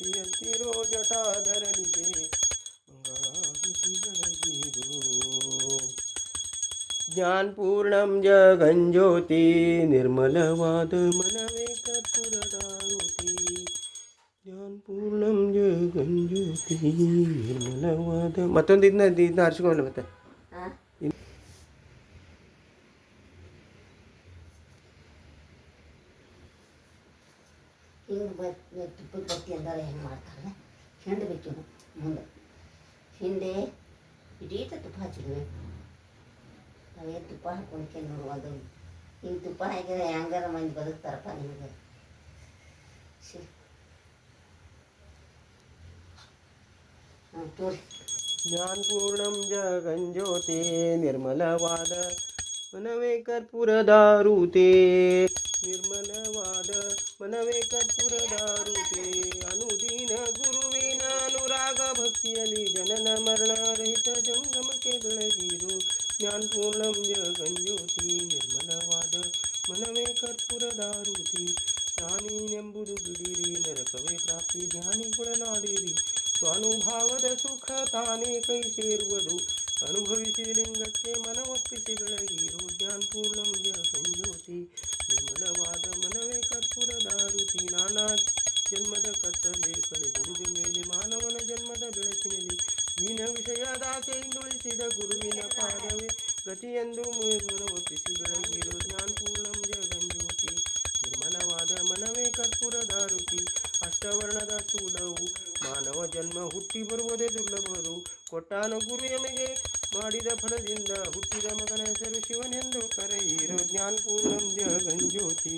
ಎತ್ತಿರೋ ಜಟಾಧರನಿಗೆ ಮಂಗಳಾರತಿ ಬೆಳಗಿರು. ಜ್ಞಾನಪೂರ್ಣಂ ಜಗಜ್ಯೋತಿ ನಿರ್ಮಲವಾದ ಮನವೇ ಕರ್ಪೂರದಾರುತಿ. ಜ್ಞಾನಪೂರ್ಣಂ ಜಗಜ್ಯೋತಿ ನಿರ್ಮಲವಾದ ಮತ್ತೊಂದು ಇದನ್ನ ಹರ್ಸ್ಕೊಳ್ಳ ಮತ್ತೆ ಹಿಂಗೆ ತುಪ್ಪದ ಬತ್ತಿ ಅಂತಾರೆ ಹೆಂಗೆ ಮಾಡ್ತಾರೆ ಹಿಂಡಬೇಕು ಮುಂದೆ ಹಿಂದೆ ಇಡೀತ ತುಪ್ಪ ಹಚ್ಚಿದ್ವಿ. ನಾವೇನು ತುಪ್ಪ ಹಾಕ್ಕೊಂಡ್ಕೆ ನೋಡುವುದು ಹಿಂಗೆ ತುಪ್ಪ ಹಾಕಿದ್ರೆ ಹೆಂಗಾರ ಮಂದಿ ಬದುಕ್ತಾರಪ್ಪ ನಿಮಗೆ. ತೋರಿ ಜ್ಞಾನಪೂರ್ಣಂ ಜಗಜ್ಯೋತಿ ನಿರ್ಮಲವಾದ ಮನವೇ ಕರ್ಪೂರದಾರುತೆ. ನಿರ್ಮಲವಾದ ಮನವೇ ಕರ್ಪೂರದಾರುತೆ. ಅನುದೀನ ಗುರುವಿನ ಅನುರಾಗ ಭಕ್ತಿಯಲ್ಲಿ ಜನನ ಮರಣ ರಹಿತ ಜಂಗಮಕ್ಕೆ ಬೆಳಗಿರು. ಜ್ಞಾನಪೂರ್ಣಂ ಜಗಜ್ಯೋತಿ ನಿರ್ಮಲವಾದ ಮನವೇ ಕರ್ಪೂರದಾರುತಿ. ಜ್ಞಾನಿನೆಂಬುದು ಬಿಡಿರಿ ನರಕವೇ ಪ್ರಾಪ್ತಿ ಜ್ಞಾನಿಗಳ ನಾಡಿರಿ. ಸ್ವಾನುಭಾವದ ಸುಖ ತಾನೇ ಕೈ ಸೇರುವುದು ಅನುಭವಿಸಿ ಲಿಂಗಕ್ಕೆ ಮನವೊಪ್ಪಿಸಿ ಬೆಳಗಿರು. ಜ್ಞಾನಪೂರ್ಣಂ ಜಗಜ್ಯೋತಿ ನಿರ್ಮಲವಾದ ಮನವೇ ಕರ್ಪೂರದಾರುತಿ. ನಾನಾ ಜನ್ಮದ ಕತ್ತಲೆ ಕಳೆದುಳಿದ ಮೇಲೆ ಮಾನವನ ಜನ್ಮದ ಬೆಳಕಿನಲ್ಲಿ ದೀನ ವಿಷಯದಾಸೆ ಹಿಂದುಳಿಸಿದ ಗುರುವಿನ ಪಾದವೇ ಗತಿಯೆಂದು ಮನವೊಪ್ಪಿಸಿ ಬೆಳಗಿರು. ಜ್ಞಾನಪೂರ್ಣಂ ಜಗಜ್ಯೋತಿ ನಿರ್ಮಲವಾದ ಮನವೇ ಕರ್ಪೂರದಾರುತಿ. ಅಷ್ಟವರ್ಣದ ಸ್ಥೂಲವು ಮಾನವ ಜನ್ಮ ಹುಟ್ಟಿ ಬರುವುದೇ ದುರ್ಲಭರು. ಕೊಟ್ಟಾನ ಗುರು ಎಮಗೆ ಮಾಡಿದ ಫಲದಿಂದ ಹುಟ್ಟಿದ ಮಗನ ಹೆಸರು ಶಿವನೆಂದು ಕರೆಯಿರು. ಜ್ಞಾನಪೂರ್ಣಂ ಜಗಜ್ಯೋತಿ.